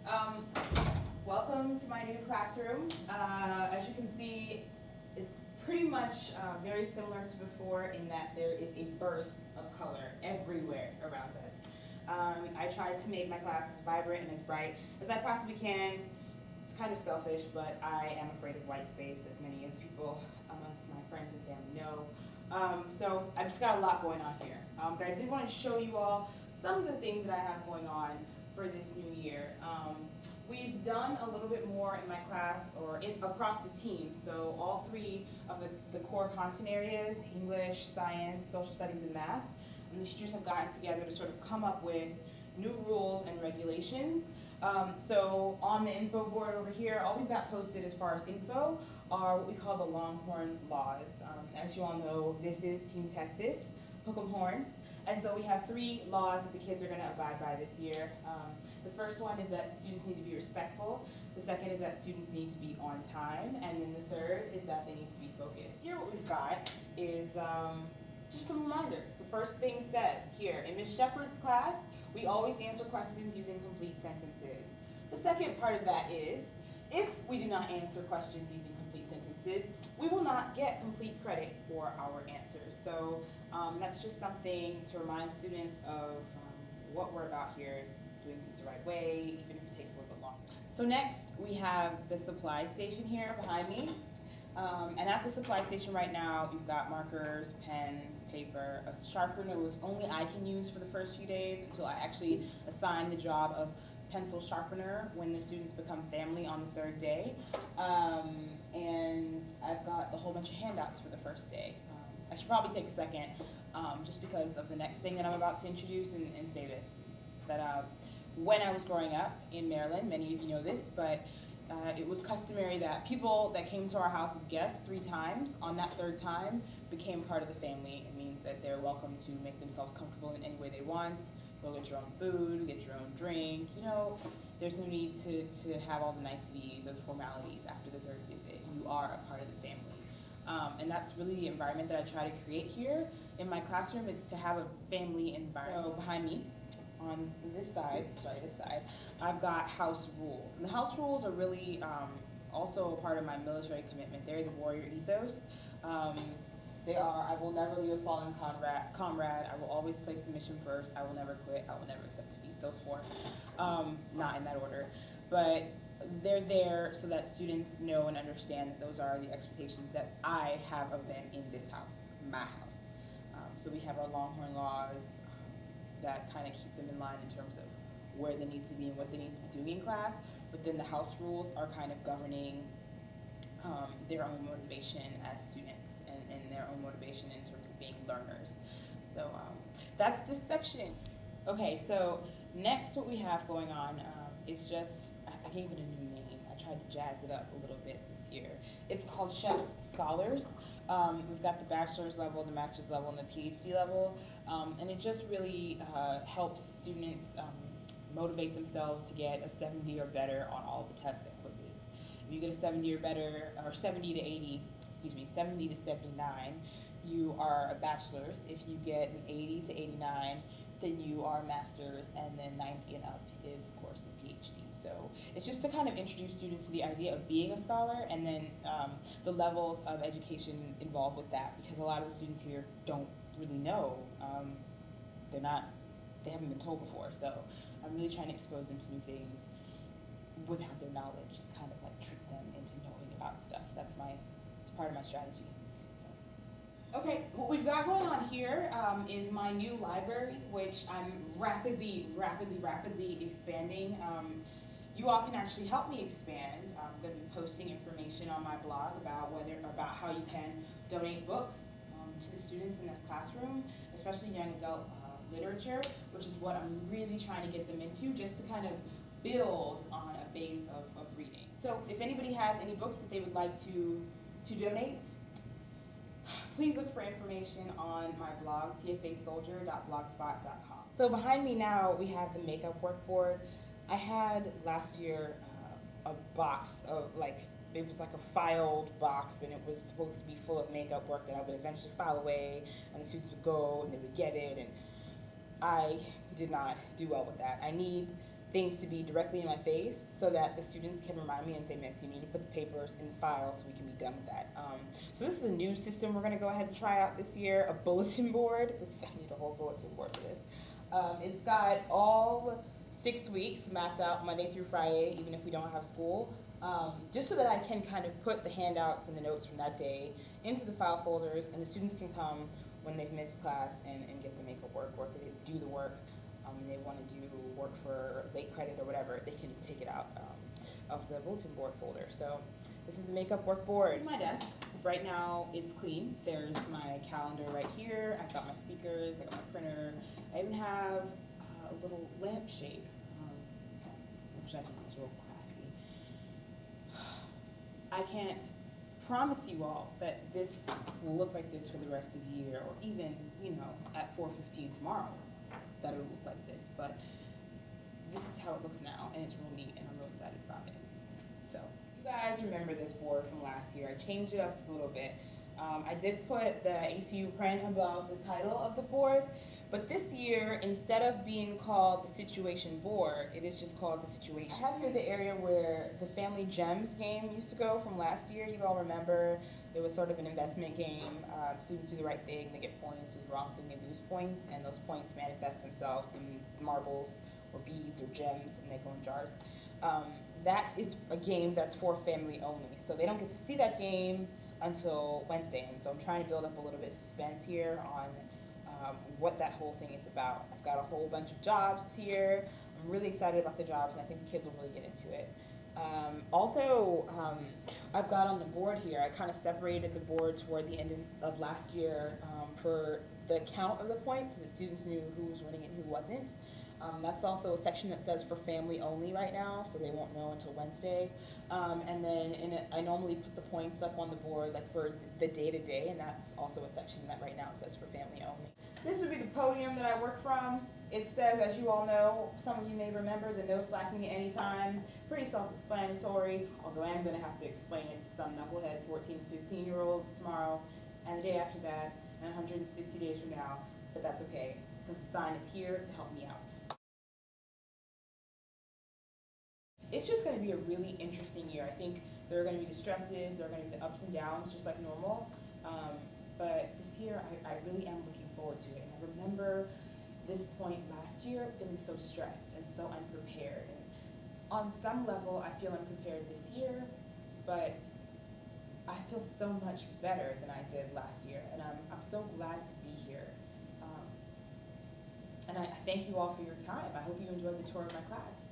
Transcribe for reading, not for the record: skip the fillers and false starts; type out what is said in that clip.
Um, Welcome to my new classroom. As you can see, it's pretty much very similar to before in that there is a burst of color everywhere around us. I tried to make my class as vibrant and as bright as I possibly can. It's kind of selfish, but I am afraid of white space, as many of people amongst my friends and family know. So I've just got a lot going on here. But I did want to show you all some of the things that I have going on for this new year. We've done a little bit more in my class or across the team. So all three of the core content areas, English, science, social studies, and math, and the teachers have gotten together to sort of come up with new rules and regulations. So on the info board over here, all we've got posted as far as info are what we call the Longhorn laws. As you all know, this is Team Texas, Hook 'em Horns. And so we have three laws that the kids are going to abide by this year. The first one is that students need to be respectful. The second is that students need to be on time. And then the third is that they need to be focused. Here what we've got is just some reminders. The first thing says here, in Ms. Shepard's class, we always answer questions using complete sentences. The second part of that is, if we do not answer questions using complete sentences, we will not get complete credit for our answers. So that's just something to remind students of what we're about here, doing things the right way, even if it takes a little bit longer. So next, we have the supply station here behind me. And at the supply station right now, you've got markers, pens, paper, a sharpener, which only I can use for the first few days until I actually assign the job of pencil sharpener when the students become family on the third day. And I've got a whole bunch of handouts for the first day. I should probably take a second, just because of the next thing that I'm about to introduce and say this. Is that when I was growing up in Maryland, many of you know this, but it was customary that people that came to our house as guests 3 times, on that third time, became part of the family. It means that they're welcome to make themselves comfortable in any way they want. Go get your own food, get your own drink. You know, there's no need to have all the niceties or the formalities after the third visit. You are a part of the family. And that's really the environment that I try to create here in my classroom. It's to have a family environment. So behind me, on this side, I've got house rules. And the house rules are really also a part of my military commitment. They're the warrior ethos. They are, I will never leave a fallen comrade. I will always place the mission first. I will never quit. I will never accept defeat. Those 4. Not in that order. But they're there so that students know and understand that those are the expectations that I have of them in this house, my house. So we have our Longhorn laws that kind of keep them in line in terms of where they need to be and what they need to be doing in class. But then the house rules are kind of governing their own motivation as students and their own motivation in terms of being learners. So that's this section. Okay, so next what we have going on is just, I gave it a new name. I tried to jazz it up a little bit this year. It's called Chef's Scholars. We've got the bachelor's level, the master's level, and the PhD level. And it just really helps students motivate themselves to get a 70 or better on all the tests and quizzes. If you get a 70 or better, or 70 to 80, 70 to 79, you are a bachelor's. If you get an 80 to 89, then you are a master's, and then 90 and up is, of course, a PhD. So it's just to kind of introduce students to the idea of being a scholar, and then the levels of education involved with that, because a lot of the students here don't really know. They haven't been told before. So I'm really trying to expose them to new things without their knowledge, just kind of like trick them into knowing about stuff. It's part of my strategy. So. Okay, what we've got going on here is my new library, which I'm rapidly expanding. You all can actually help me expand. I'm going to be posting information on my blog about how you can donate books to the students in this classroom, especially young adult literature, which is what I'm really trying to get them into, just to kind of build on a base of reading. So if anybody has any books that they would like to donate, please look for information on my blog, tfasoldier.blogspot.com. So behind me now, we have the makeup workboard. I had last year a box of it was like a filed box, and it was supposed to be full of makeup work that I would eventually file away, and the students would go and they would get it, and I did not do well with that. I need things to be directly in my face so that the students can remind me and say, Miss, you need to put the papers in the file so we can be done with that. So this is a new system we're going to go ahead and try out this year, a bulletin board. I need a whole bulletin board for this. It's got all 6 weeks mapped out Monday through Friday, even if we don't have school, just so that I can kind of put the handouts and the notes from that day into the file folders, and the students can come when they've missed class and get the makeup work, or if they do the work, and they want to do work for late credit or whatever, they can take it out of the bulletin board folder. So this is the makeup work board. This is my desk. Right now it's clean. There's my calendar right here. I've got my speakers, I got my printer. I even have a little lampshade, which I think is real classy. I can't promise you all that this will look like this for the rest of the year, or even, you know, at 4:15 tomorrow, that it'll look like this, but this is how it looks now, and it's real neat, and I'm real excited about it. So, you guys remember this board from last year. I changed it up a little bit. I did put the ACU print above the title of the board, but this year, instead of being called the situation board, it is just called the situation. I have here the area where the Family Gems game used to go from last year. You all remember it was sort of an investment game. Students do the right thing, they get points. Do the wrong thing, they lose points, and those points manifest themselves in marbles or beads or gems, and they go in jars. That is a game that's for family only, so they don't get to see that game until Wednesday, and so I'm trying to build up a little bit of suspense here on what that whole thing is about. I've got a whole bunch of jobs here. I'm really excited about the jobs, and I think the kids will really get into it. I've got on the board here, I kind of separated the board toward the end of last year for the count of the points, so the students knew who was winning and who wasn't. That's also a section that says for family only right now, so they won't know until Wednesday. And then I normally put the points up on the board like for the day-to-day, and that's also a section that right now says for family only. This would be the podium that I work from. It says, as you all know, some of you may remember, the no slacking at any time. Pretty self-explanatory, although I am going to have to explain it to some knucklehead 14 and 15-year-olds tomorrow, and the day after that, and 160 days from now, but that's okay, because the sign is here to help me out. It's just going to be a really interesting year. I think there are going to be the stresses, there are going to be the ups and downs, just like normal. But this year, I really am looking forward to it. And I remember this point last year feeling so stressed and so unprepared. And on some level, I feel unprepared this year, but I feel so much better than I did last year. And I'm so glad to be here. And I thank you all for your time. I hope you enjoyed the tour of my class.